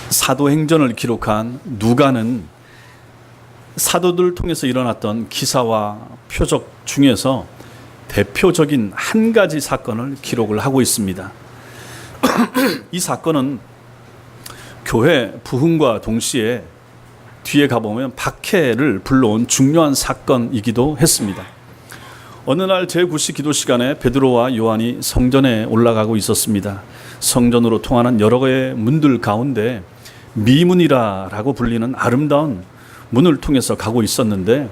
사도행전을 기록한 누가는 사도들 통해서 일어났던 기사와 표적 중에서 대표적인 한 가지 사건을 기록을 하고 있습니다. 이 사건은 교회 부흥과 동시에 뒤에 가보면 박해를 불러온 중요한 사건이기도 했습니다. 어느 날 제9시 기도 시간에 베드로와 요한이 성전에 올라가고 있었습니다. 성전으로 통하는 여러 개의 문들 가운데 미문이라고 불리는 아름다운 문을 통해서 가고 있었는데,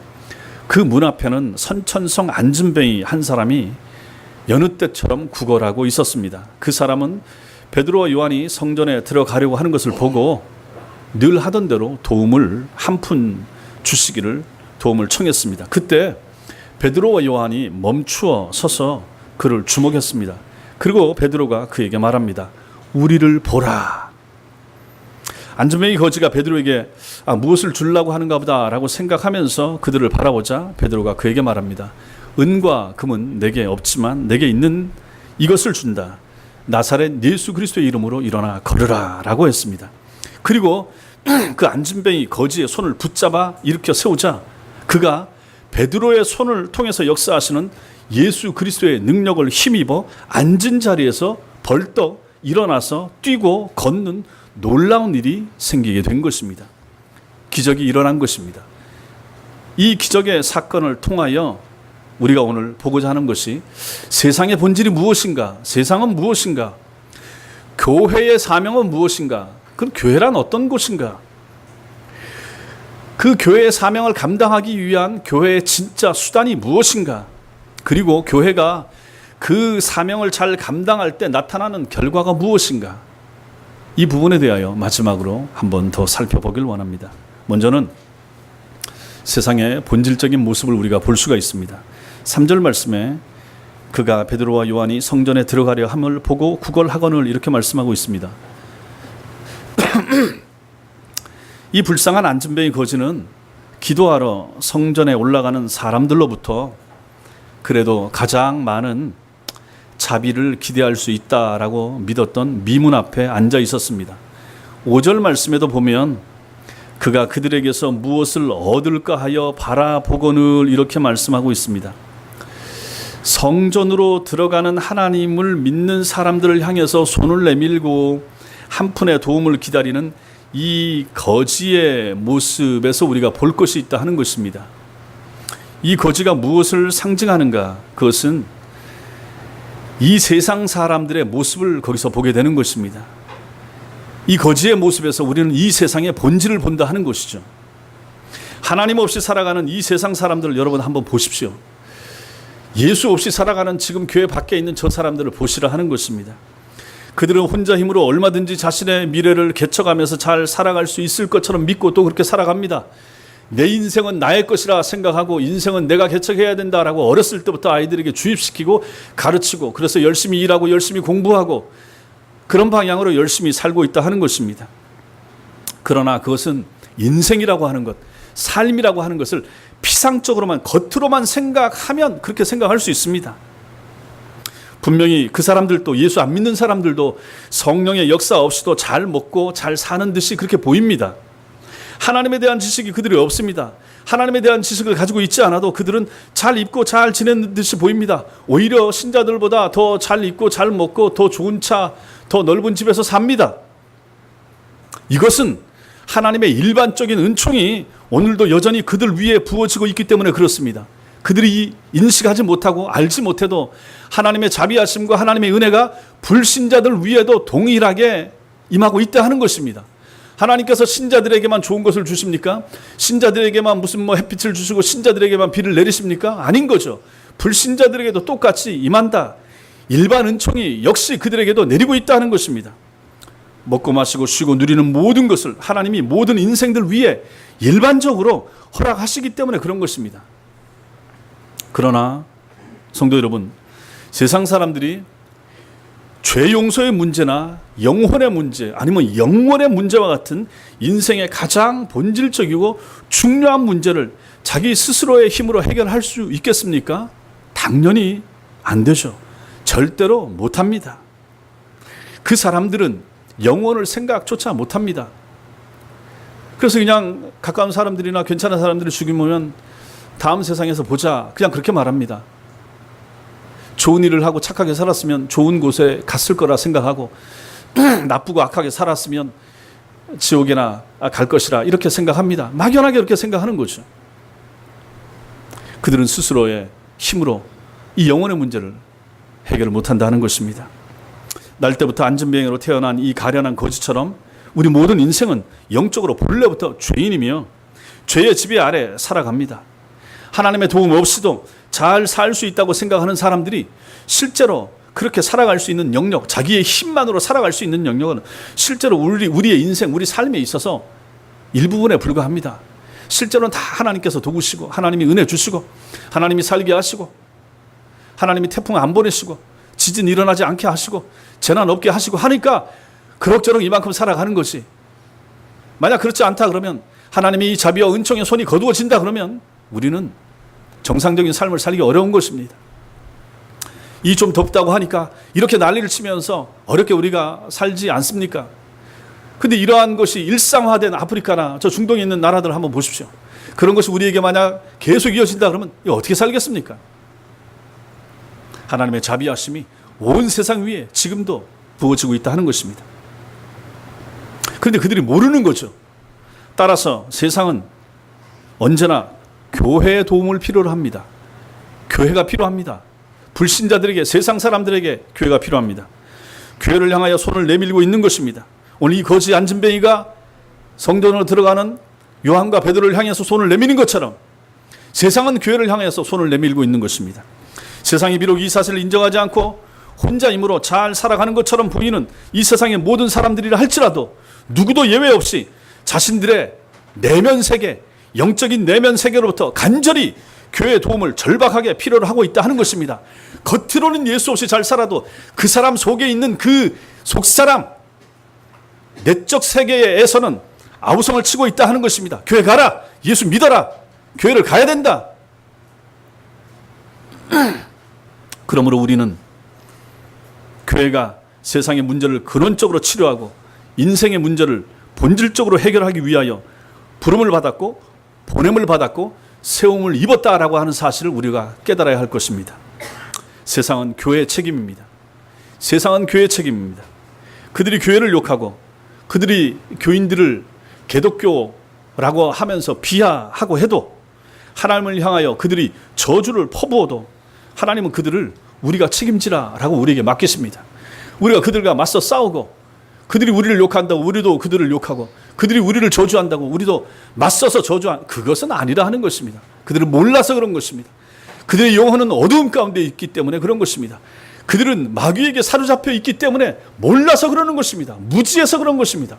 그 문 앞에는 선천성 안진뱅이 한 사람이 여느 때처럼 구걸하고 있었습니다. 그 사람은 베드로와 요한이 성전에 들어가려고 하는 것을 보고 늘 하던 대로 도움을 한 푼 주시기를 도움을 청했습니다. 그때 베드로와 요한이 멈추어 서서 그를 주목했습니다. 그리고 베드로가 그에게 말합니다. 우리를 보라. 안진뱅이 거지가 베드로에게 무엇을 주려고 하는가 보다 라고 생각하면서 그들을 바라보자 베드로가 그에게 말합니다. 은과 금은 내게 없지만 내게 있는 이것을 준다. 나사렛 예수 그리스도의 이름으로 일어나 걸으라 라고 했습니다. 그리고 그 안진뱅이 거지의 손을 붙잡아 일으켜 세우자 그가 베드로의 손을 통해서 역사하시는 예수 그리스도의 능력을 힘입어 앉은 자리에서 벌떡 일어나서 뛰고 걷는 놀라운 일이 생기게 된 것입니다. 기적이 일어난 것입니다. 이 기적의 사건을 통하여 우리가 오늘 보고자 하는 것이 세상의 본질이 무엇인가? 세상은 무엇인가? 교회의 사명은 무엇인가? 그럼 교회란 어떤 곳인가? 그 교회의 사명을 감당하기 위한 교회의 진짜 수단이 무엇인가? 그리고 교회가 그 사명을 잘 감당할 때 나타나는 결과가 무엇인가? 이 부분에 대하여 마지막으로 한 번 더 살펴보길 원합니다. 먼저는 세상의 본질적인 모습을 우리가 볼 수가 있습니다. 3절 말씀에 그가 베드로와 요한이 성전에 들어가려 함을 보고 구걸하거늘 이렇게 말씀하고 있습니다. 이 불쌍한 안진뱅이 거지는 기도하러 성전에 올라가는 사람들로부터 그래도 가장 많은 자비를 기대할 수 있다라고 믿었던 미문 앞에 앉아 있었습니다. 5절 말씀에도 보면 그가 그들에게서 무엇을 얻을까 하여 바라보거늘 이렇게 말씀하고 있습니다. 성전으로 들어가는 하나님을 믿는 사람들을 향해서 손을 내밀고 한 푼의 도움을 기다리는 이 거지의 모습에서 우리가 볼 것이 있다 하는 것입니다. 이 거지가 무엇을 상징하는가? 그것은 이 세상 사람들의 모습을 거기서 보게 되는 것입니다. 이 거지의 모습에서 우리는 이 세상의 본질을 본다 하는 것이죠. 하나님 없이 살아가는 이 세상 사람들을 여러분 한번 보십시오. 예수 없이 살아가는 지금 교회 밖에 있는 저 사람들을 보시라 하는 것입니다. 그들은 혼자 힘으로 얼마든지 자신의 미래를 개척하면서 잘 살아갈 수 있을 것처럼 믿고 또 그렇게 살아갑니다. 내 인생은 나의 것이라 생각하고 인생은 내가 개척해야 된다라고 어렸을 때부터 아이들에게 주입시키고 가르치고 그래서 열심히 일하고 열심히 공부하고 그런 방향으로 열심히 살고 있다 하는 것입니다. 그러나 그것은 인생이라고 하는 것, 삶이라고 하는 것을 피상적으로만 겉으로만 생각하면 그렇게 생각할 수 있습니다. 분명히 그 사람들도 예수 안 믿는 사람들도 성령의 역사 없이도 잘 먹고 잘 사는 듯이 그렇게 보입니다. 하나님에 대한 지식이 그들이 없습니다. 하나님에 대한 지식을 가지고 있지 않아도 그들은 잘 입고 잘 지내는 듯이 보입니다. 오히려 신자들보다 더 잘 입고 잘 먹고 더 좋은 차, 더 넓은 집에서 삽니다. 이것은 하나님의 일반적인 은총이 오늘도 여전히 그들 위에 부어지고 있기 때문에 그렇습니다. 그들이 인식하지 못하고 알지 못해도 하나님의 자비하심과 하나님의 은혜가 불신자들 위에도 동일하게 임하고 있다 하는 것입니다. 하나님께서 신자들에게만 좋은 것을 주십니까? 신자들에게만 무슨 햇빛을 주시고 신자들에게만 비를 내리십니까? 아닌 거죠. 불신자들에게도 똑같이 임한다. 일반 은총이 역시 그들에게도 내리고 있다는 것입니다. 먹고 마시고 쉬고 누리는 모든 것을 하나님이 모든 인생들 위에 일반적으로 허락하시기 때문에 그런 것입니다. 그러나 성도 여러분, 세상 사람들이 죄 용서의 문제나 영혼의 문제 아니면 영원의 문제와 같은 인생의 가장 본질적이고 중요한 문제를 자기 스스로의 힘으로 해결할 수 있겠습니까? 당연히 안 되죠. 절대로 못합니다. 그 사람들은 영혼을 생각조차 못합니다. 그래서 그냥 가까운 사람들이나 괜찮은 사람들이 죽이면 다음 세상에서 보자, 그냥 그렇게 말합니다. 좋은 일을 하고 착하게 살았으면 좋은 곳에 갔을 거라 생각하고 나쁘고 악하게 살았으면 지옥에나 갈 것이라 이렇게 생각합니다. 막연하게 그렇게 생각하는 거죠. 그들은 스스로의 힘으로 이 영혼의 문제를 해결을 못한다는 것입니다. 날 때부터 안전병으로 태어난 이 가련한 거지처럼 우리 모든 인생은 영적으로 본래부터 죄인이며 죄의 지배 아래 살아갑니다. 하나님의 도움 없이도 잘 살 수 있다고 생각하는 사람들이 실제로 그렇게 살아갈 수 있는 영역, 자기의 힘만으로 살아갈 수 있는 영역은 실제로 우리의 인생, 우리 삶에 있어서 일부분에 불과합니다. 실제로는 다 하나님께서 도우시고 하나님이 은혜 주시고 하나님이 살게 하시고 하나님이 태풍 안 보내시고 지진 일어나지 않게 하시고 재난 없게 하시고 하니까 그럭저럭 이만큼 살아가는 것이, 만약 그렇지 않다 그러면, 하나님이 이 자비와 은총의 손이 거두어진다 그러면 우리는 정상적인 삶을 살기 어려운 것입니다. 이 좀 덥다고 하니까 이렇게 난리를 치면서 어렵게 우리가 살지 않습니까? 근데 이러한 것이 일상화된 아프리카나 저 중동에 있는 나라들 한번 보십시오. 그런 것이 우리에게 만약 계속 이어진다 그러면 어떻게 살겠습니까? 하나님의 자비하심이 온 세상 위에 지금도 부어지고 있다 하는 것입니다. 그런데 그들이 모르는 거죠. 따라서 세상은 언제나 교회의 도움을 필요로 합니다. 교회가 필요합니다. 불신자들에게, 세상 사람들에게 교회가 필요합니다. 교회를 향하여 손을 내밀고 있는 것입니다. 오늘 이 거지 안진뱅이가 성전으로 들어가는 요한과 베드로를 향해서 손을 내미는 것처럼 세상은 교회를 향해서 손을 내밀고 있는 것입니다. 세상이 비록 이 사실을 인정하지 않고 혼자 힘으로 잘 살아가는 것처럼 보이는 이 세상의 모든 사람들이라 할지라도 누구도 예외 없이 자신들의 내면 세계, 영적인 내면 세계로부터 간절히 교회의 도움을 절박하게 필요로 하고 있다 하는 것입니다. 겉으로는 예수 없이 잘 살아도 그 사람 속에 있는 그 속사람, 내적 세계에서는 아우성을 치고 있다 하는 것입니다. 교회 가라, 예수 믿어라, 교회를 가야 된다. 그러므로 우리는 교회가 세상의 문제를 근원적으로 치료하고 인생의 문제를 본질적으로 해결하기 위하여 부름을 받았고 보냄을 받았고 세움을 입었다라고 하는 사실을 우리가 깨달아야 할 것입니다. 세상은 교회의 책임입니다. 세상은 교회의 책임입니다. 그들이 교회를 욕하고 그들이 교인들을 개독교라고 하면서 비하하고 해도, 하나님을 향하여 그들이 저주를 퍼부어도 하나님은 그들을 우리가 책임지라라고 우리에게 맡기십니다. 우리가 그들과 맞서 싸우고, 그들이 우리를 욕한다고 우리도 그들을 욕하고, 그들이 우리를 저주한다고 우리도 맞서서 그것은 아니라 하는 것입니다. 그들은 몰라서 그런 것입니다. 그들의 영혼은 어두움 가운데 있기 때문에 그런 것입니다. 그들은 마귀에게 사로잡혀 있기 때문에 몰라서 그러는 것입니다. 무지해서 그런 것입니다.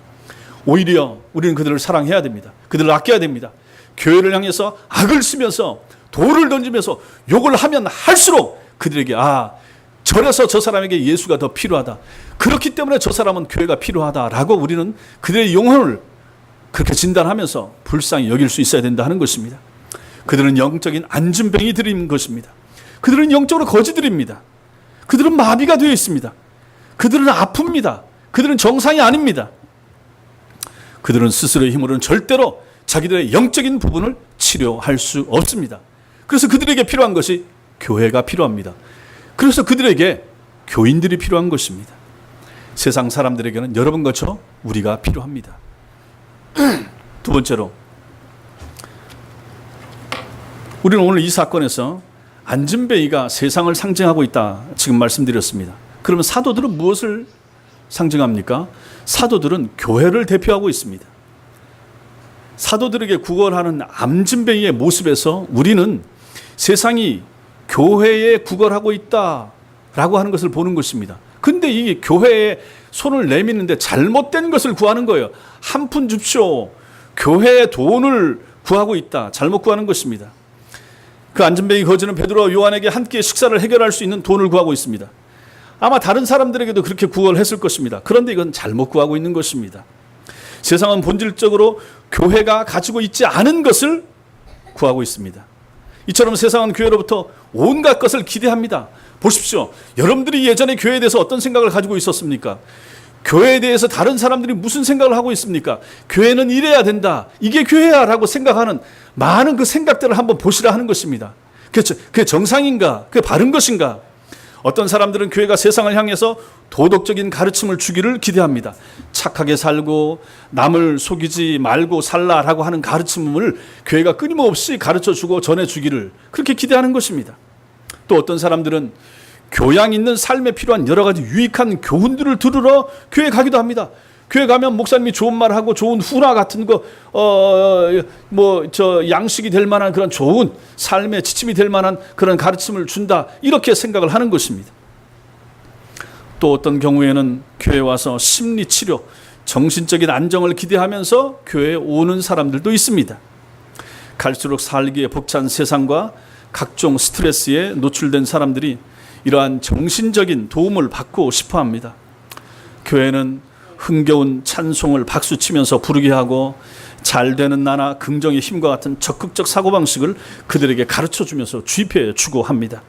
오히려 우리는 그들을 사랑해야 됩니다. 그들을 아껴야 됩니다. 교회를 향해서 악을 쓰면서 돌을 던지면서 욕을 하면 할수록 그들에게 저래서 저 사람에게 예수가 더 필요하다, 그렇기 때문에 저 사람은 교회가 필요하다라고 우리는 그들의 영혼을 그렇게 진단하면서 불쌍히 여길 수 있어야 된다 하는 것입니다. 그들은 영적인 안진뱅이들인 것입니다. 그들은 영적으로 거지들입니다. 그들은 마비가 되어 있습니다. 그들은 아픕니다. 그들은 정상이 아닙니다. 그들은 스스로의 힘으로는 절대로 자기들의 영적인 부분을 치료할 수 없습니다. 그래서 그들에게 필요한 것이 교회가 필요합니다. 그래서 그들에게 교인들이 필요한 것입니다. 세상 사람들에게는 여러분같이 우리가 필요합니다. 두 번째로, 우리는 오늘 이 사건에서 안진뱅이가 세상을 상징하고 있다 지금 말씀드렸습니다. 그러면 사도들은 무엇을 상징합니까? 사도들은 교회를 대표하고 있습니다. 사도들에게 구걸하는 안진뱅이의 모습에서 우리는 세상이 교회에 구걸하고 있다라고 하는 것을 보는 것입니다. 근데 이 교회에 손을 내미는데 잘못된 것을 구하는 거예요. 한 푼 줍쇼. 교회에 돈을 구하고 있다. 잘못 구하는 것입니다. 그 안진뱅이 거지는 베드로와 요한에게 한 끼의 식사를 해결할 수 있는 돈을 구하고 있습니다. 아마 다른 사람들에게도 그렇게 구걸을 했을 것입니다. 그런데 이건 잘못 구하고 있는 것입니다. 세상은 본질적으로 교회가 가지고 있지 않은 것을 구하고 있습니다. 이처럼 세상은 교회로부터 온갖 것을 기대합니다. 보십시오. 여러분들이 예전에 교회에 대해서 어떤 생각을 가지고 있었습니까? 교회에 대해서 다른 사람들이 무슨 생각을 하고 있습니까? 교회는 이래야 된다. 이게 교회야 라고 생각하는 많은 그 생각들을 한번 보시라 하는 것입니다. 그게 정상인가? 그게 바른 것인가? 어떤 사람들은 교회가 세상을 향해서 도덕적인 가르침을 주기를 기대합니다. 착하게 살고 남을 속이지 말고 살라라고 하는 가르침을 교회가 끊임없이 가르쳐주고 전해주기를 그렇게 기대하는 것입니다. 또 어떤 사람들은 교양 있는 삶에 필요한 여러 가지 유익한 교훈들을 들으러 교회 가기도 합니다. 교회 가면 목사님이 좋은 말하고 좋은 후라 같은 거, 양식이 될 만한 그런 좋은 삶의 지침이 될 만한 그런 가르침을 준다. 이렇게 생각을 하는 것입니다. 또 어떤 경우에는 교회에 와서 심리치료, 정신적인 안정을 기대하면서 교회에 오는 사람들도 있습니다. 갈수록 살기에 벅찬 세상과 각종 스트레스에 노출된 사람들이 이러한 정신적인 도움을 받고 싶어 합니다. 교회는 흥겨운 찬송을 박수치면서 부르게 하고 잘 되는 나나 긍정의 힘과 같은 적극적 사고방식을 그들에게 가르쳐주면서 주입해 주고 합니다.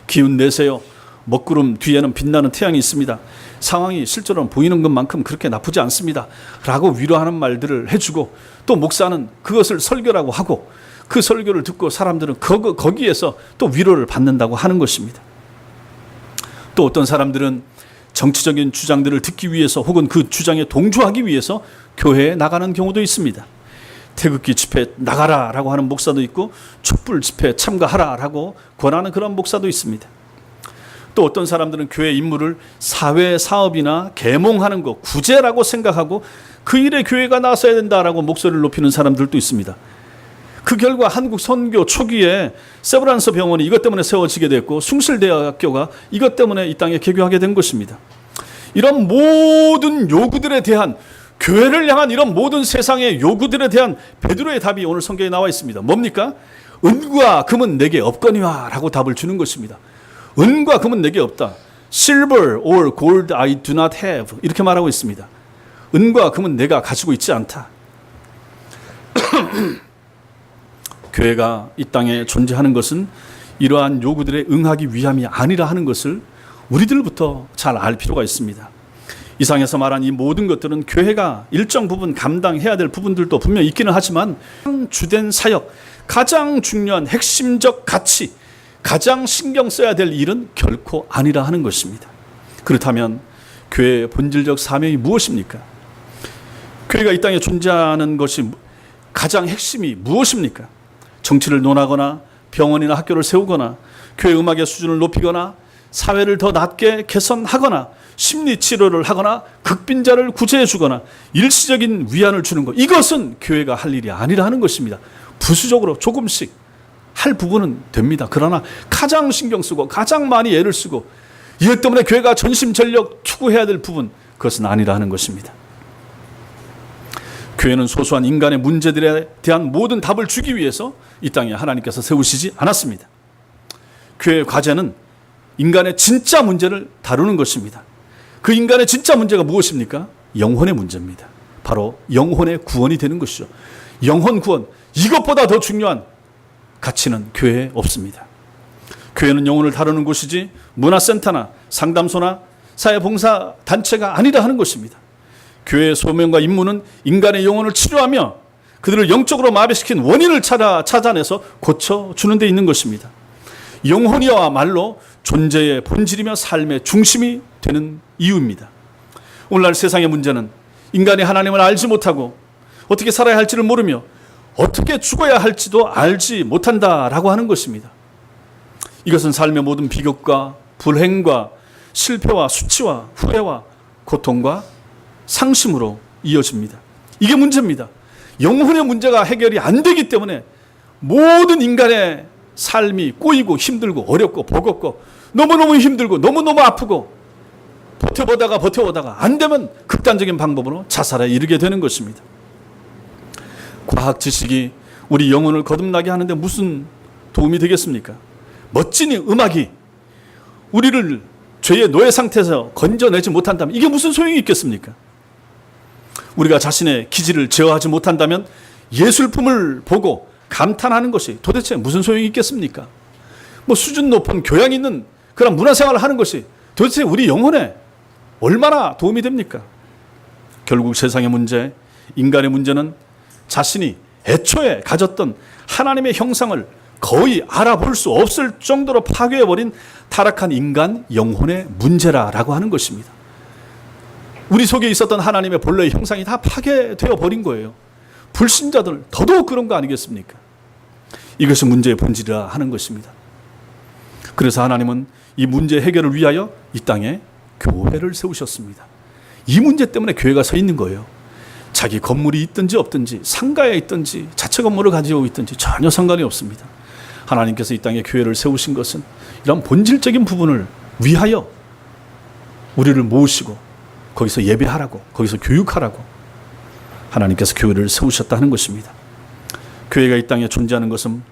기운 내세요. 먹구름 뒤에는 빛나는 태양이 있습니다. 상황이 실제로는 보이는 것만큼 그렇게 나쁘지 않습니다. 라고 위로하는 말들을 해주고 또 목사는 그것을 설교라고 하고 그 설교를 듣고 사람들은 거기에서 또 위로를 받는다고 하는 것입니다. 또 어떤 사람들은 정치적인 주장들을 듣기 위해서 혹은 그 주장에 동조하기 위해서 교회에 나가는 경우도 있습니다. 태극기 집회 나가라라고 하는 목사도 있고 촛불 집회 참가하라라고 권하는 그런 목사도 있습니다. 또 어떤 사람들은 교회 임무를 사회 사업이나 계몽하는 것, 구제라고 생각하고 그 일에 교회가 나서야 된다라고 목소리를 높이는 사람들도 있습니다. 그 결과 한국 선교 초기에 세브란스 병원이 이것 때문에 세워지게 됐고 숭실대학교가 이것 때문에 이 땅에 개교하게 된 것입니다. 이런 모든 요구들에 대한 교회를 향한 이런 모든 세상의 요구들에 대한 베드로의 답이 오늘 성경에 나와 있습니다. 뭡니까? 은과 금은 내게 없거니와 라고 답을 주는 것입니다. 은과 금은 내게 없다. Silver or gold I do not have. 이렇게 말하고 있습니다. 은과 금은 내가 가지고 있지 않다. 교회가 이 땅에 존재하는 것은 이러한 요구들에 응하기 위함이 아니라 하는 것을 우리들부터 잘 알 필요가 있습니다. 이상에서 말한 이 모든 것들은 교회가 일정 부분 감당해야 될 부분들도 분명히 있기는 하지만 주된 사역, 가장 중요한 핵심적 가치, 가장 신경 써야 될 일은 결코 아니라 하는 것입니다. 그렇다면 교회의 본질적 사명이 무엇입니까? 교회가 이 땅에 존재하는 것이 가장 핵심이 무엇입니까? 정치를 논하거나 병원이나 학교를 세우거나 교회 음악의 수준을 높이거나 사회를 더 낮게 개선하거나 심리치료를 하거나 극빈자를 구제해 주거나 일시적인 위안을 주는 것, 이것은 교회가 할 일이 아니라 하는 것입니다. 부수적으로 조금씩 할 부분은 됩니다. 그러나 가장 신경 쓰고 가장 많이 애를 쓰고 이것 때문에 교회가 전심전력 추구해야 될 부분, 그것은 아니라 하는 것입니다. 교회는 소소한 인간의 문제들에 대한 모든 답을 주기 위해서 이 땅에 하나님께서 세우시지 않았습니다. 교회의 과제는 인간의 진짜 문제를 다루는 것입니다. 그 인간의 진짜 문제가 무엇입니까? 영혼의 문제입니다. 바로 영혼의 구원이 되는 것이죠. 영혼 구원, 이것보다 더 중요한 가치는 교회에 없습니다. 교회는 영혼을 다루는 곳이지 문화센터나 상담소나 사회봉사 단체가 아니라 하는 것입니다. 교회의 소명과 임무는 인간의 영혼을 치료하며 그들을 영적으로 마비시킨 원인을 찾아내서 고쳐주는 데 있는 것입니다. 영혼이야말로 존재의 본질이며 삶의 중심이 되는 이유입니다. 오늘날 세상의 문제는 인간이 하나님을 알지 못하고 어떻게 살아야 할지를 모르며 어떻게 죽어야 할지도 알지 못한다라고 하는 것입니다. 이것은 삶의 모든 비극과 불행과 실패와 수치와 후회와 고통과 상심으로 이어집니다. 이게 문제입니다. 영혼의 문제가 해결이 안 되기 때문에 모든 인간의 삶이 꼬이고 힘들고 어렵고 버겁고 너무너무 힘들고 너무너무 아프고 버텨보다가 안 되면 극단적인 방법으로 자살에 이르게 되는 것입니다. 과학 지식이 우리 영혼을 거듭나게 하는데 무슨 도움이 되겠습니까? 멋진 음악이 우리를 죄의 노예 상태에서 건져내지 못한다면 이게 무슨 소용이 있겠습니까? 우리가 자신의 기질을 제어하지 못한다면 예술품을 보고 감탄하는 것이 도대체 무슨 소용이 있겠습니까? 수준 높은 교양 있는 그런 문화생활을 하는 것이 도대체 우리 영혼에 얼마나 도움이 됩니까? 결국 세상의 문제, 인간의 문제는 자신이 애초에 가졌던 하나님의 형상을 거의 알아볼 수 없을 정도로 파괴해버린 타락한 인간 영혼의 문제라고 하는 것입니다. 우리 속에 있었던 하나님의 본래의 형상이 다 파괴되어 버린 거예요. 불신자들 더더욱 그런 거 아니겠습니까? 이것이 문제의 본질이라 하는 것입니다. 그래서 하나님은 이 문제 해결을 위하여 이 땅에 교회를 세우셨습니다. 이 문제 때문에 교회가 서 있는 거예요. 자기 건물이 있든지 없든지, 상가에 있든지 자체 건물을 가지고 있든지 전혀 상관이 없습니다. 하나님께서 이 땅에 교회를 세우신 것은 이런 본질적인 부분을 위하여 우리를 모으시고 거기서 예배하라고, 거기서 교육하라고 하나님께서 교회를 세우셨다 하는 것입니다. 교회가 이 땅에 존재하는 것은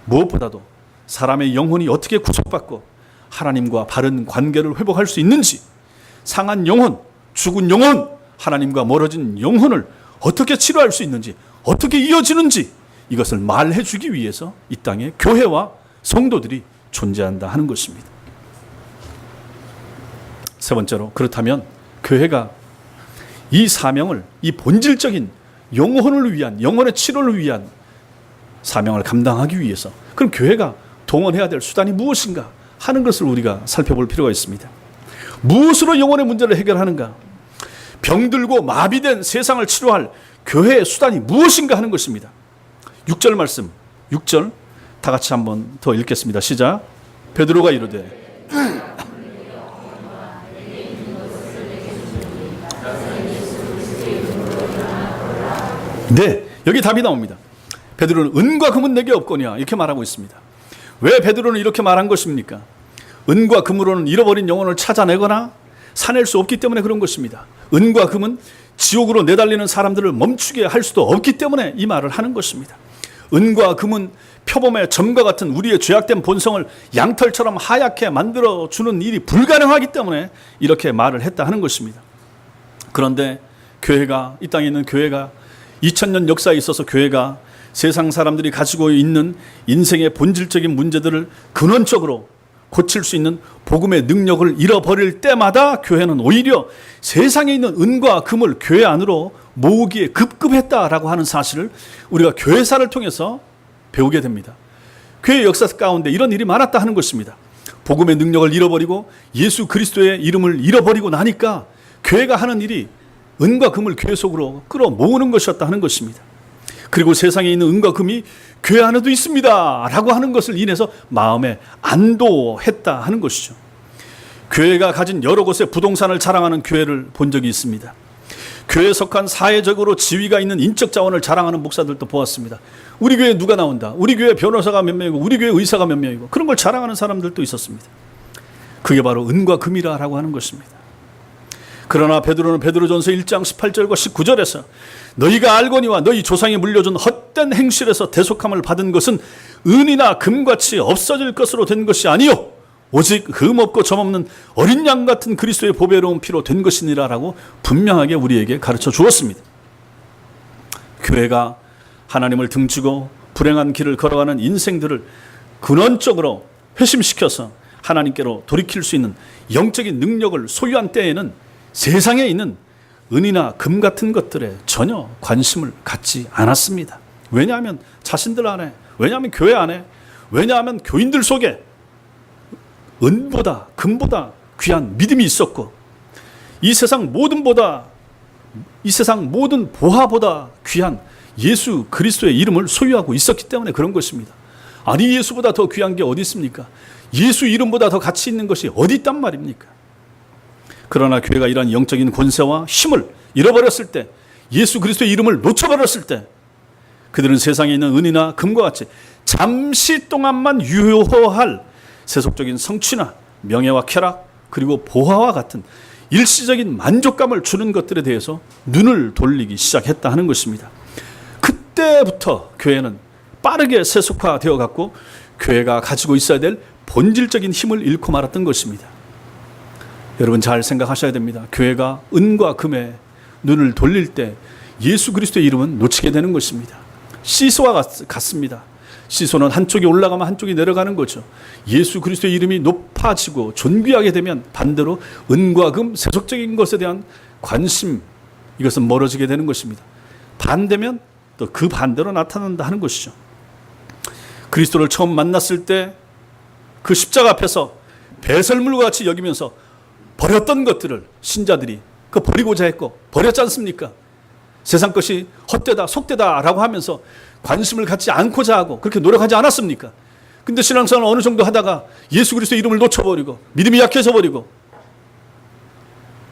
무엇보다도 사람의 영혼이 어떻게 구속받고 하나님과 바른 관계를 회복할 수 있는지, 상한 영혼, 죽은 영혼, 하나님과 멀어진 영혼을 어떻게 치료할 수 있는지, 어떻게 이어지는지 이것을 말해 주기 위해서 이 땅에 교회와 성도들이 존재한다 하는 것입니다. 세 번째로, 그렇다면 교회가 이 사명을, 이 본질적인 영혼을 위한, 영혼의 치료를 위한 사명을 감당하기 위해서 그럼 교회가 동원해야 될 수단이 무엇인가 하는 것을 우리가 살펴볼 필요가 있습니다. 무엇으로 영혼의 문제를 해결하는가? 병들고 마비된 세상을 치료할 교회의 수단이 무엇인가 하는 것입니다. 6절 말씀, 6절 다 같이 한번 더 읽겠습니다. 시작. 베드로가 이르되 네, 여기 답이 나옵니다. 베드로는 은과 금은 내게 없거니와 이렇게 말하고 있습니다. 왜 베드로는 이렇게 말한 것입니까? 은과 금으로는 잃어버린 영혼을 찾아내거나 사낼 수 없기 때문에 그런 것입니다. 은과 금은 지옥으로 내달리는 사람들을 멈추게 할 수도 없기 때문에 이 말을 하는 것입니다. 은과 금은 표범의 점과 같은 우리의 죄악된 본성을 양털처럼 하얗게 만들어주는 일이 불가능하기 때문에 이렇게 말을 했다 하는 것입니다. 그런데 교회가, 이 땅에 있는 교회가 2000년 역사에 있어서 교회가 세상 사람들이 가지고 있는 인생의 본질적인 문제들을 근원적으로 고칠 수 있는 복음의 능력을 잃어버릴 때마다 교회는 오히려 세상에 있는 은과 금을 교회 안으로 모으기에 급급했다라고 하는 사실을 우리가 교회사를 통해서 배우게 됩니다. 교회 역사 가운데 이런 일이 많았다 하는 것입니다. 복음의 능력을 잃어버리고 예수 그리스도의 이름을 잃어버리고 나니까 교회가 하는 일이 은과 금을 교회 속으로 끌어모으는 것이었다 하는 것입니다. 그리고 세상에 있는 은과 금이 교회 안에도 있습니다 라고 하는 것을 인해서 마음에 안도했다 하는 것이죠. 교회가 가진 여러 곳의 부동산을 자랑하는 교회를 본 적이 있습니다. 교회에 속한 사회적으로 지위가 있는 인적 자원을 자랑하는 목사들도 보았습니다. 우리 교회에 누가 나온다, 우리 교회 변호사가 몇 명이고 우리 교회 의사가 몇 명이고 그런 걸 자랑하는 사람들도 있었습니다. 그게 바로 은과 금이라고 하는 것입니다. 그러나 베드로는 베드로전서 1장 18절과 19절에서 너희가 알거니와 너희 조상이 물려준 헛된 행실에서 대속함을 받은 것은 은이나 금같이 없어질 것으로 된 것이 아니요 오직 흠없고 점없는 어린 양 같은 그리스도의 보배로운 피로 된 것이니라라고 분명하게 우리에게 가르쳐 주었습니다. 교회가 하나님을 등지고 불행한 길을 걸어가는 인생들을 근원적으로 회심시켜서 하나님께로 돌이킬 수 있는 영적인 능력을 소유한 때에는 세상에 있는 은이나 금 같은 것들에 전혀 관심을 갖지 않았습니다. 왜냐하면 자신들 안에, 왜냐하면 교회 안에, 왜냐하면 교인들 속에 은보다 금보다 귀한 믿음이 있었고 이 세상 모든 보화보다 귀한 예수 그리스도의 이름을 소유하고 있었기 때문에 그런 것입니다. 아니 예수보다 더 귀한 게 어디 있습니까? 예수 이름보다 더 가치 있는 것이 어디 있단 말입니까? 그러나 교회가 이러한 영적인 권세와 힘을 잃어버렸을 때, 예수 그리스도의 이름을 놓쳐버렸을 때 그들은 세상에 있는 은이나 금과 같이 잠시 동안만 유효할 세속적인 성취나 명예와 쾌락 그리고 보화와 같은 일시적인 만족감을 주는 것들에 대해서 눈을 돌리기 시작했다 하는 것입니다. 그때부터 교회는 빠르게 세속화되어 갔고 교회가 가지고 있어야 될 본질적인 힘을 잃고 말았던 것입니다. 여러분 잘 생각하셔야 됩니다. 교회가 은과 금에 눈을 돌릴 때 예수 그리스도의 이름은 놓치게 되는 것입니다. 시소와 같습니다. 시소는 한쪽이 올라가면 한쪽이 내려가는 거죠. 예수 그리스도의 이름이 높아지고 존귀하게 되면 반대로 은과 금, 세속적인 것에 대한 관심, 이것은 멀어지게 되는 것입니다. 반대면 또 그 반대로 나타난다 하는 것이죠. 그리스도를 처음 만났을 때 그 십자가 앞에서 배설물과 같이 여기면서 버렸던 것들을 신자들이 그 버리고자 했고 버렸지 않습니까? 세상 것이 헛되다 속되다 라고 하면서 관심을 갖지 않고자 하고 그렇게 노력하지 않았습니까? 근데 신앙생활을 어느 정도 하다가 예수 그리스도의 이름을 놓쳐버리고 믿음이 약해져 버리고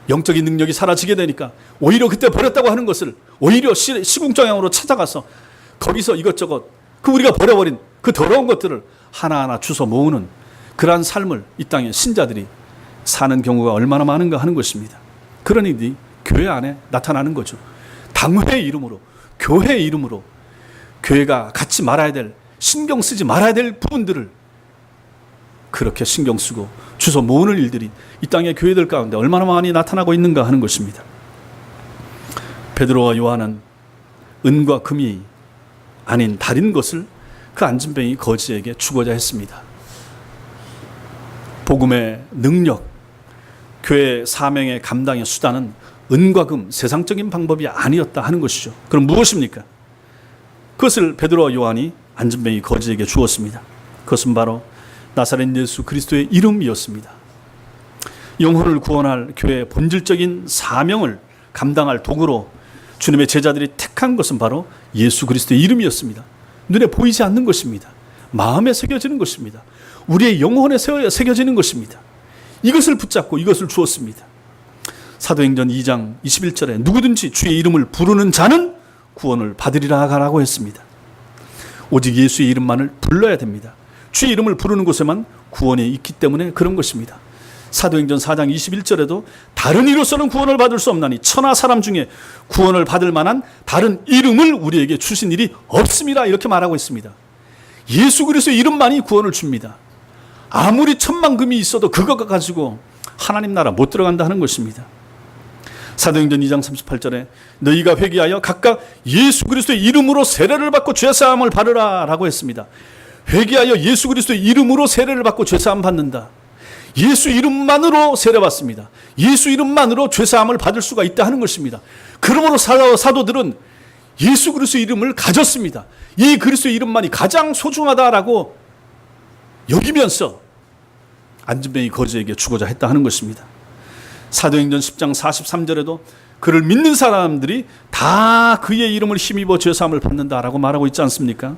영적인 능력이 사라지게 되니까 오히려 그때 버렸다고 하는 것을 오히려 시궁정향으로 찾아가서 거기서 이것저것 그 우리가 버려버린 그 더러운 것들을 하나하나 주워 모으는 그러한 삶을 이 땅의 신자들이 사는 경우가 얼마나 많은가 하는 것입니다. 그런 일이 교회 안에 나타나는 거죠. 당회의 이름으로, 교회의 이름으로 교회가 갖지 말아야 될, 신경 쓰지 말아야 될 부분들을 그렇게 신경 쓰고 주워 모으는 일들이 이 땅의 교회들 가운데 얼마나 많이 나타나고 있는가 하는 것입니다. 베드로와 요한은 은과 금이 아닌 다른 것을 그 안진뱅이 거지에게 주고자 했습니다. 복음의 능력, 교회 사명의 감당의 수단은 은과 금, 세상적인 방법이 아니었다 하는 것이죠. 그럼 무엇입니까? 그것을 베드로와 요한이 안진뱅이 거지에게 주었습니다. 그것은 바로 나사렛 예수 그리스도의 이름이었습니다. 영혼을 구원할 교회의 본질적인 사명을 감당할 도구로 주님의 제자들이 택한 것은 바로 예수 그리스도의 이름이었습니다. 눈에 보이지 않는 것입니다. 마음에 새겨지는 것입니다. 우리의 영혼에 새겨지는 것입니다. 이것을 붙잡고 이것을 주었습니다. 사도행전 2장 21절에 누구든지 주의 이름을 부르는 자는 구원을 받으리라 라고 했습니다. 오직 예수의 이름만을 불러야 됩니다. 주의 이름을 부르는 곳에만 구원이 있기 때문에 그런 것입니다. 사도행전 4장 21절에도 다른 이로서는 구원을 받을 수 없나니 천하 사람 중에 구원을 받을 만한 다른 이름을 우리에게 주신 일이 없음이라 이렇게 말하고 있습니다. 예수 그리스도의 이름만이 구원을 줍니다. 아무리 천만금이 있어도 그것과 가지고 하나님 나라 못 들어간다 하는 것입니다. 사도행전 2장 38절에 너희가 회개하여 각각 예수 그리스도의 이름으로 세례를 받고 죄사함을 받으라 라고 했습니다. 회개하여 예수 그리스도의 이름으로 세례를 받고 죄사함 받는다. 예수 이름만으로 세례받습니다. 예수 이름만으로 죄사함을 받을 수가 있다 하는 것입니다. 그러므로 사도들은 예수 그리스도의 이름을 가졌습니다. 이 그리스도의 이름만이 가장 소중하다라고 여기면서 안진뱅이 거지에게 주고자 했다 하는 것입니다. 사도행전 10장 43절에도 그를 믿는 사람들이 다 그의 이름을 힘입어 죄사함을 받는다라고 말하고 있지 않습니까?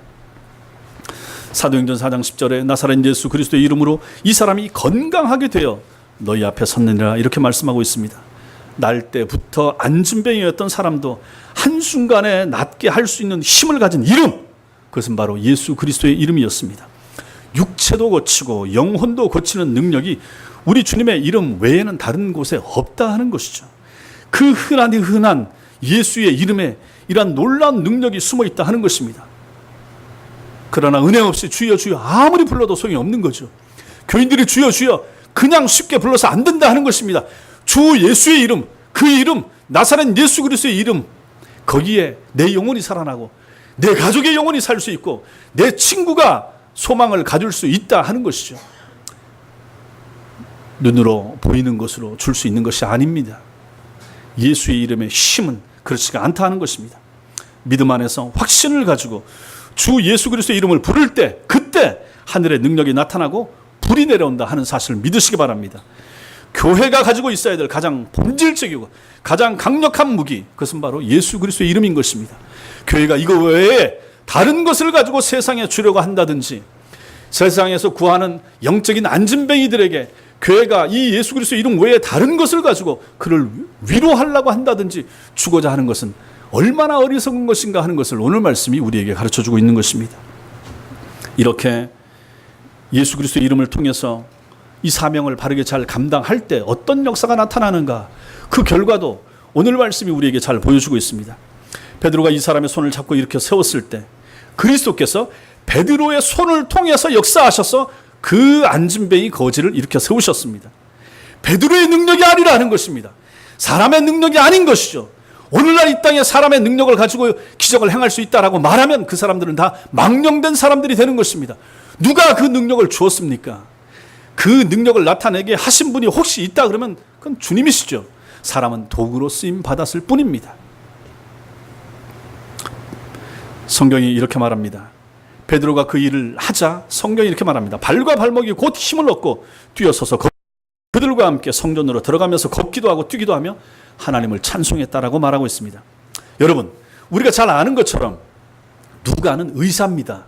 사도행전 4장 10절에 나사렛 예수 그리스도의 이름으로 이 사람이 건강하게 되어 너희 앞에 섰느니라 이렇게 말씀하고 있습니다. 날 때부터 안진뱅이였던 사람도 한순간에 낫게 할 수 있는 힘을 가진 이름, 그것은 바로 예수 그리스도의 이름이었습니다. 육체도 고치고 영혼도 고치는 능력이 우리 주님의 이름 외에는 다른 곳에 없다 하는 것이죠. 그 흔한 예수의 이름에 이러한 놀라운 능력이 숨어 있다 하는 것입니다. 그러나 은혜 없이 주여 주여 아무리 불러도 소용이 없는 거죠. 교인들이 주여 주여 그냥 쉽게 불러서 안 된다 하는 것입니다. 주 예수의 이름, 그 이름, 나사렛 예수 그리스도의 이름, 거기에 내 영혼이 살아나고 내 가족의 영혼이 살 수 있고 내 친구가 소망을 가질 수 있다 하는 것이죠. 눈으로 보이는 것으로 줄 수 있는 것이 아닙니다. 예수의 이름의 힘은 그렇지가 않다 하는 것입니다. 믿음 안에서 확신을 가지고 주 예수 그리스도의 이름을 부를 때 그때 하늘의 능력이 나타나고 불이 내려온다 하는 사실을 믿으시기 바랍니다. 교회가 가지고 있어야 될 가장 본질적이고 가장 강력한 무기, 그것은 바로 예수 그리스도의 이름인 것입니다. 교회가 이거 외에 다른 것을 가지고 세상에 주려고 한다든지 세상에서 구하는 영적인 안진뱅이들에게 교회가 이 예수 그리스도의 이름 외에 다른 것을 가지고 그를 위로하려고 한다든지 주고자 하는 것은 얼마나 어리석은 것인가 하는 것을 오늘 말씀이 우리에게 가르쳐주고 있는 것입니다. 이렇게 예수 그리스도의 이름을 통해서 이 사명을 바르게 잘 감당할 때 어떤 역사가 나타나는가, 그 결과도 오늘 말씀이 우리에게 잘 보여주고 있습니다. 베드로가 이 사람의 손을 잡고 이렇게 세웠을 때 그리스도께서 베드로의 손을 통해서 역사하셔서 그 안진뱅이 거지를 이렇게 세우셨습니다. 베드로의 능력이 아니라 하는 것입니다. 사람의 능력이 아닌 것이죠. 오늘날 이 땅에 사람의 능력을 가지고 기적을 행할 수 있다라고 말하면 그 사람들은 다 망령된 사람들이 되는 것입니다. 누가 그 능력을 주었습니까? 그 능력을 나타내게 하신 분이 혹시 있다 그러면 그건 주님이시죠. 사람은 도구로 쓰임 받았을 뿐입니다. 성경이 이렇게 말합니다. 베드로가 그 일을 하자 성경이 이렇게 말합니다. 발과 발목이 곧 힘을 얻고 뛰어서서 그들과 함께 성전으로 들어가면서 걷기도 하고 뛰기도 하며 하나님을 찬송했다라고 말하고 있습니다. 여러분, 우리가 잘 아는 것처럼 누가는 의사입니다.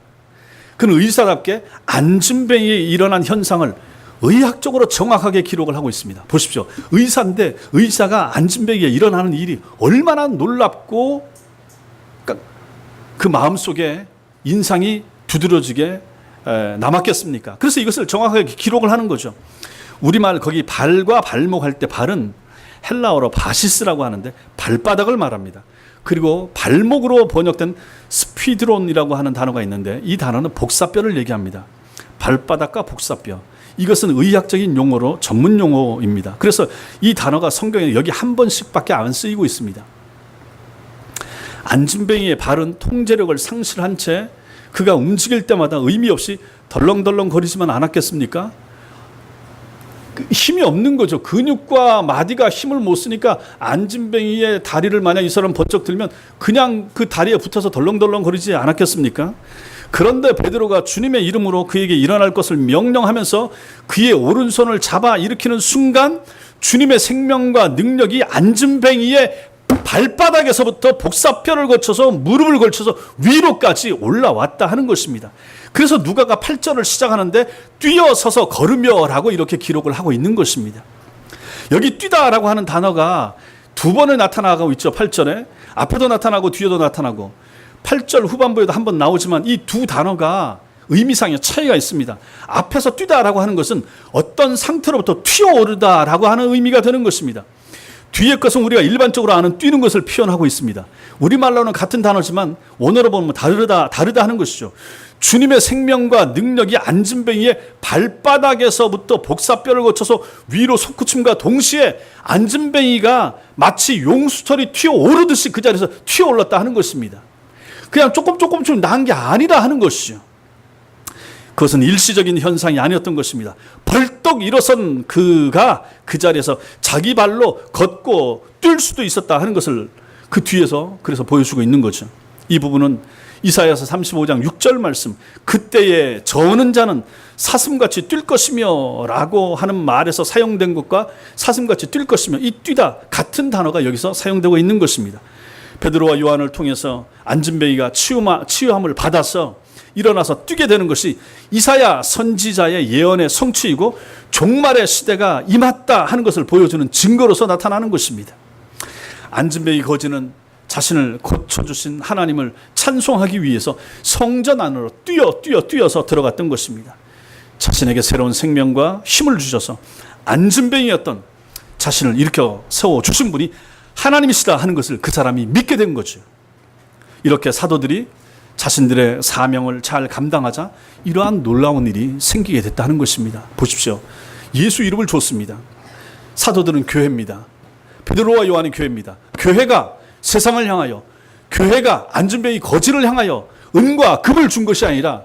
그는 의사답게 안진뱅이에 일어난 현상을 의학적으로 정확하게 기록을 하고 있습니다. 보십시오. 의사인데 의사가 안진뱅이에 일어나는 일이 얼마나 놀랍고 그 마음속에 인상이 두드러지게 남았겠습니까? 그래서 이것을 정확하게 기록을 하는 거죠. 우리말 거기 발과 발목 할 때 발은 헬라어로 바시스라고 하는데 발바닥을 말합니다. 그리고 발목으로 번역된 스피드론이라고 하는 단어가 있는데 이 단어는 복사뼈를 얘기합니다. 발바닥과 복사뼈. 이것은 의학적인 용어로 전문 용어입니다. 그래서 이 단어가 성경에 여기 한 번씩밖에 안 쓰이고 있습니다. 안진뱅이의 발은 통제력을 상실한 채 그가 움직일 때마다 의미 없이 덜렁덜렁 거리지만 않았겠습니까? 힘이 없는 거죠. 근육과 마디가 힘을 못 쓰니까 안진뱅이의 다리를 만약 이 사람 번쩍 들면 그냥 그 다리에 붙어서 덜렁덜렁 거리지 않았겠습니까? 그런데 베드로가 주님의 이름으로 그에게 일어날 것을 명령하면서 그의 오른손을 잡아 일으키는 순간 주님의 생명과 능력이 안진뱅이의 발바닥에서부터 복사뼈를 거쳐서 무릎을 걸쳐서 위로까지 올라왔다 하는 것입니다. 그래서 누가가 8절을 시작하는데 뛰어서서 걸으며라고 이렇게 기록을 하고 있는 것입니다. 여기 뛰다라고 하는 단어가 두 번을 나타나고 있죠. 8절에 앞에도 나타나고 뒤에도 나타나고 8절 후반부에도 한 번 나오지만 이 두 단어가 의미상의 차이가 있습니다. 앞에서 뛰다라고 하는 것은 어떤 상태로부터 튀어오르다라고 하는 의미가 되는 것입니다. 뒤에 것은 우리가 일반적으로 아는 뛰는 것을 표현하고 있습니다. 우리말로는 같은 단어지만 원어로 보면 다르다 하는 것이죠. 주님의 생명과 능력이 안진뱅이의 발바닥에서부터 복사뼈를 거쳐서 위로 솟구침과 동시에 안진뱅이가 마치 용수철이 튀어오르듯이 그 자리에서 튀어올랐다 하는 것입니다. 그냥 조금씩 나은 게 아니라 하는 것이죠. 그것은 일시적인 현상이 아니었던 것입니다. 벌떡 일어선 그가 그 자리에서 자기 발로 걷고 뛸 수도 있었다 하는 것을 그 뒤에서 그래서 보여주고 있는 거죠. 이 부분은 이사야서 35장 6절 말씀, 그때에 저는 자는 사슴같이 뛸 것이며 라고 하는 말에서 사용된 것과 사슴같이 뛸 것이며 이 뛰다 같은 단어가 여기서 사용되고 있는 것입니다. 베드로와 요한을 통해서 안진뱅이가 치유함을 받아서 일어나서 뛰게 되는 것이 이사야 선지자의 예언의 성취이고 종말의 시대가 임했다 하는 것을 보여주는 증거로서 나타나는 것입니다. 안진뱅이 거지는 자신을 고쳐주신 하나님을 찬송하기 위해서 성전 안으로 뛰어서 들어갔던 것입니다. 자신에게 새로운 생명과 힘을 주셔서 안진뱅이였던 자신을 일으켜 세워주신 분이 하나님이시다 하는 것을 그 사람이 믿게 된 거죠. 이렇게 사도들이 자신들의 사명을 잘 감당하자 이러한 놀라운 일이 생기게 됐다는 것입니다. 보십시오. 예수 이름을 줬습니다. 사도들은 교회입니다. 베드로와 요한이 교회입니다. 교회가 세상을 향하여, 교회가 안진뱅이 거지를 향하여 은과 금을 준 것이 아니라,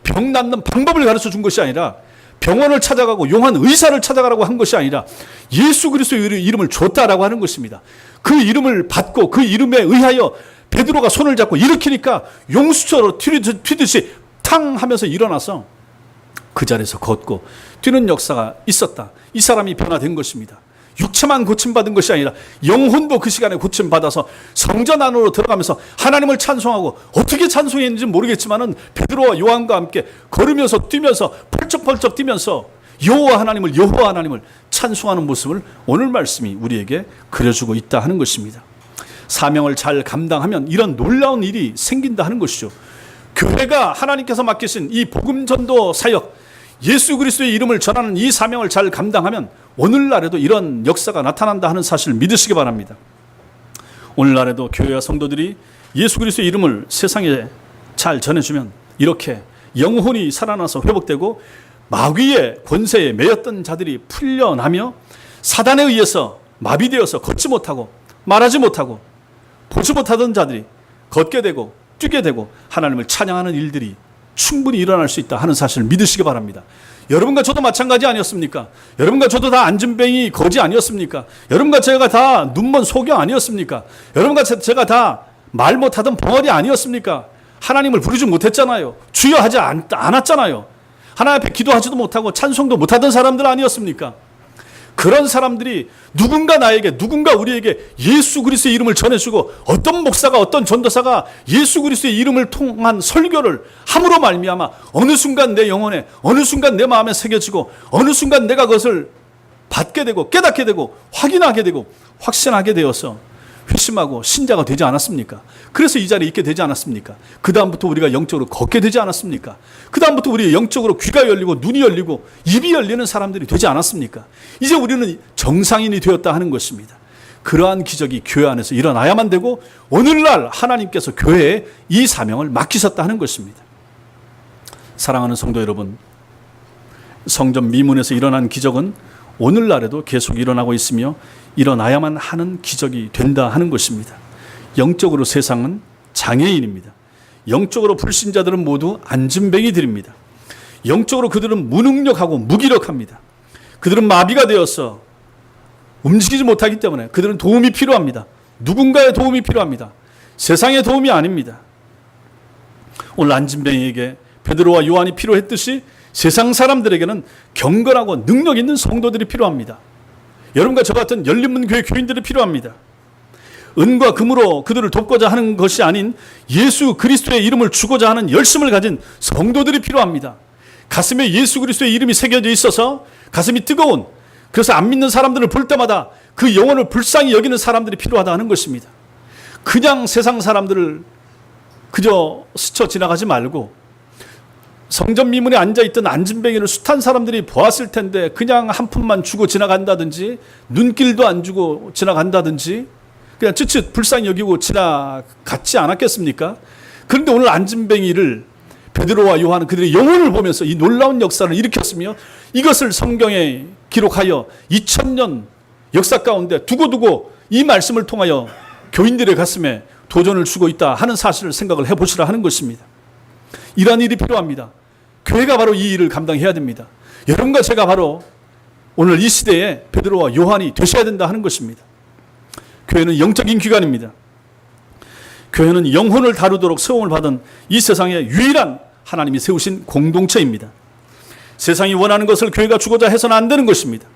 병 낫는 방법을 가르쳐 준 것이 아니라, 병원을 찾아가고 용한 의사를 찾아가라고 한 것이 아니라 예수 그리스도의 이름을 줬다라고 하는 것입니다. 그 이름을 받고 그 이름에 의하여 베드로가 손을 잡고 일으키니까 용수처럼 튀듯이 탕 하면서 일어나서 그 자리에서 걷고 뛰는 역사가 있었다. 이 사람이 변화된 것입니다. 육체만 고침받은 것이 아니라 영혼도 그 시간에 고침받아서 성전 안으로 들어가면서 하나님을 찬송하고, 어떻게 찬송했는지 모르겠지만은 베드로와 요한과 함께 걸으면서 뛰면서 펄쩍펄쩍 뛰면서 여호와 하나님을 찬송하는 모습을 오늘 말씀이 우리에게 그려주고 있다 하는 것입니다. 사명을 잘 감당하면 이런 놀라운 일이 생긴다 하는 것이죠. 교회가 하나님께서 맡기신 이 복음 전도 사역, 예수 그리스도의 이름을 전하는 이 사명을 잘 감당하면 오늘날에도 이런 역사가 나타난다 하는 사실을 믿으시기 바랍니다. 오늘날에도 교회와 성도들이 예수 그리스도의 이름을 세상에 잘 전해주면 이렇게 영혼이 살아나서 회복되고 마귀의 권세에 매였던 자들이 풀려나며 사단에 의해서 마비되어서 걷지 못하고 말하지 못하고 보지 못하던 자들이 걷게 되고 뛰게 되고 하나님을 찬양하는 일들이 충분히 일어날 수 있다 하는 사실을 믿으시기 바랍니다. 여러분과 저도 마찬가지 아니었습니까? 여러분과 저도 다 안진뱅이 거지 아니었습니까? 여러분과 제가 다 눈먼 소경 아니었습니까? 여러분과 제가 다 말 못하던 벙어리 아니었습니까? 하나님을 부르지 못했잖아요. 주여 하지 않았잖아요. 하나님 앞에 기도하지도 못하고 찬송도 못하던 사람들 아니었습니까? 그런 사람들이 누군가 나에게, 누군가 우리에게 예수 그리스도의 이름을 전해주고, 어떤 목사가, 어떤 전도사가 예수 그리스도의 이름을 통한 설교를 함으로 말미암아 어느 순간 내 영혼에, 어느 순간 내 마음에 새겨지고, 어느 순간 내가 그것을 받게 되고 깨닫게 되고 확인하게 되고 확신하게 되어서 회심하고 신자가 되지 않았습니까? 그래서 이 자리에 있게 되지 않았습니까? 그 다음부터 우리가 영적으로 걷게 되지 않았습니까? 그 다음부터 우리 영적으로 귀가 열리고 눈이 열리고 입이 열리는 사람들이 되지 않았습니까? 이제 우리는 정상인이 되었다 하는 것입니다. 그러한 기적이 교회 안에서 일어나야만 되고, 오늘날 하나님께서 교회에 이 사명을 맡기셨다 하는 것입니다. 사랑하는 성도 여러분, 성전 미문에서 일어난 기적은 오늘날에도 계속 일어나고 있으며 일어나야만 하는 기적이 된다 하는 것입니다. 영적으로 세상은 장애인입니다. 영적으로 불신자들은 모두 안진뱅이들입니다. 영적으로 그들은 무능력하고 무기력합니다. 그들은 마비가 되어서 움직이지 못하기 때문에 그들은 도움이 필요합니다. 누군가의 도움이 필요합니다. 세상의 도움이 아닙니다. 오늘 안진뱅이에게 베드로와 요한이 필요했듯이 세상 사람들에게는 경건하고 능력 있는 성도들이 필요합니다. 여러분과 저 같은 열린문교회 교인들이 필요합니다. 은과 금으로 그들을 돕고자 하는 것이 아닌 예수 그리스도의 이름을 주고자 하는 열심을 가진 성도들이 필요합니다. 가슴에 예수 그리스도의 이름이 새겨져 있어서 가슴이 뜨거운, 그래서 안 믿는 사람들을 볼 때마다 그 영혼을 불쌍히 여기는 사람들이 필요하다 하는 것입니다. 그냥 세상 사람들을 그저 스쳐 지나가지 말고, 성전 미문에 앉아있던 안진뱅이를 숱한 사람들이 보았을 텐데 그냥 한 푼만 주고 지나간다든지, 눈길도 안 주고 지나간다든지, 그냥 쯧쯧 불쌍히 여기고 지나갔지 않았겠습니까? 그런데 오늘 안진뱅이를 베드로와 요한은 그들의 영혼을 보면서 이 놀라운 역사를 일으켰으며, 이것을 성경에 기록하여 2000년 역사 가운데 두고두고 이 말씀을 통하여 교인들의 가슴에 도전을 주고 있다 하는 사실을 생각을 해보시라 하는 것입니다. 이러한 일이 필요합니다. 교회가 바로 이 일을 감당해야 됩니다. 여러분과 제가 바로 오늘 이 시대에 베드로와 요한이 되셔야 된다 하는 것입니다. 교회는 영적인 기관입니다. 교회는 영혼을 다루도록 세움을 받은 이 세상의 유일한 하나님이 세우신 공동체입니다. 세상이 원하는 것을 교회가 주고자 해서는 안 되는 것입니다.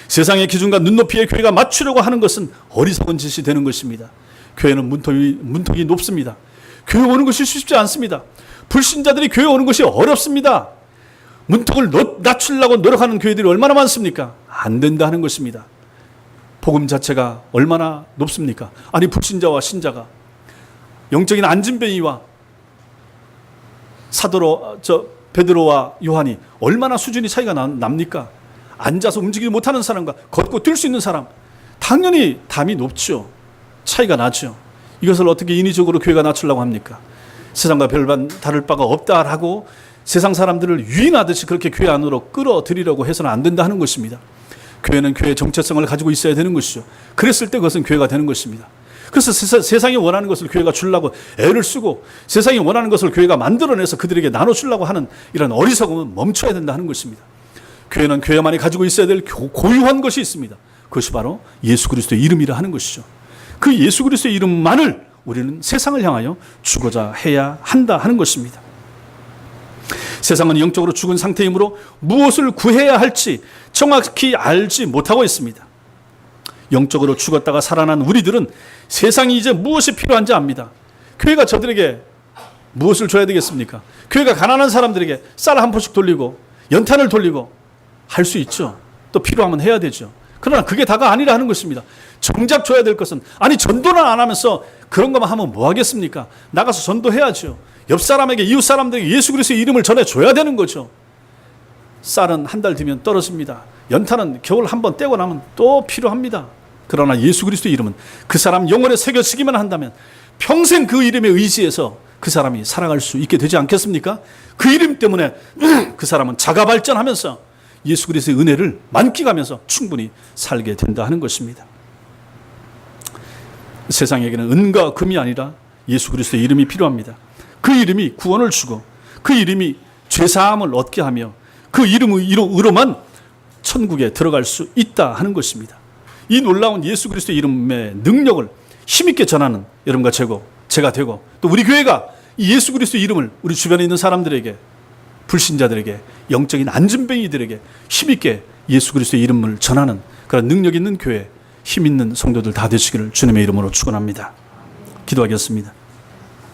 세상의 기준과 눈높이에 교회가 맞추려고 하는 것은 어리석은 짓이 되는 것입니다. 교회는 문턱이 높습니다. 교회 오는 것이 쉽지 않습니다. 불신자들이 교회 오는 것이 어렵습니다. 문턱을 낮추려고 노력하는 교회들이 얼마나 많습니까? 안 된다 하는 것입니다. 복음 자체가 얼마나 높습니까? 아니, 불신자와 신자가, 영적인 안진뱅이와 베드로와 요한이 얼마나 수준이 차이가 납니까? 앉아서 움직이지 못하는 사람과 걷고 뛸 수 있는 사람, 당연히 담이 높죠. 차이가 나죠. 이것을 어떻게 인위적으로 교회가 낮추려고 합니까? 세상과 별반 다를 바가 없다라고 세상 사람들을 유인하듯이 그렇게 교회 안으로 끌어들이려고 해서는 안 된다 하는 것입니다. 교회는 교회의 정체성을 가지고 있어야 되는 것이죠. 그랬을 때 그것은 교회가 되는 것입니다. 그래서 세상이 원하는 것을 교회가 주려고 애를 쓰고, 세상이 원하는 것을 교회가 만들어내서 그들에게 나눠주려고 하는 이런 어리석음은 멈춰야 된다 하는 것입니다. 교회는 교회만이 가지고 있어야 될 고유한 것이 있습니다. 그것이 바로 예수 그리스도의 이름이라 하는 것이죠. 그 예수 그리스도의 이름만을 우리는 세상을 향하여 주고자 해야 한다 하는 것입니다. 세상은 영적으로 죽은 상태이므로 무엇을 구해야 할지 정확히 알지 못하고 있습니다. 영적으로 죽었다가 살아난 우리들은 세상이 이제 무엇이 필요한지 압니다. 교회가 저들에게 무엇을 줘야 되겠습니까? 교회가 가난한 사람들에게 쌀 한 포씩 돌리고 연탄을 돌리고 할 수 있죠. 또 필요하면 해야 되죠. 그러나 그게 다가 아니라 하는 것입니다. 정작 줘야 될 것은, 아니 전도는 안 하면서 그런 것만 하면 뭐 하겠습니까? 나가서 전도해야죠. 옆 사람에게, 이웃 사람들에게 예수 그리스도의 이름을 전해줘야 되는 거죠. 쌀은 한 달 뒤면 떨어집니다. 연탄은 겨울 한번 떼고 나면 또 필요합니다. 그러나 예수 그리스도의 이름은 그 사람 영혼에 새겨지기만 한다면 평생 그 이름에 의지해서 그 사람이 살아갈 수 있게 되지 않겠습니까? 그 이름 때문에 그 사람은 자가 발전하면서 예수 그리스도의 은혜를 만끽하면서 충분히 살게 된다 하는 것입니다. 세상에게는 은과 금이 아니라 예수 그리스도의 이름이 필요합니다. 그 이름이 구원을 주고 그 이름이 죄사함을 얻게 하며 그 이름으로만 천국에 들어갈 수 있다 하는 것입니다. 이 놀라운 예수 그리스도의 이름의 능력을 힘있게 전하는 여러분과 제가 되고, 또 우리 교회가 이 예수 그리스도의 이름을 우리 주변에 있는 사람들에게, 불신자들에게, 영적인 안진뱅이들에게 힘있게 예수 그리스도의 이름을 전하는 그런 능력 있는 교회, 힘 있는 성도들 다 되시기를 주님의 이름으로 축원합니다. 기도하겠습니다.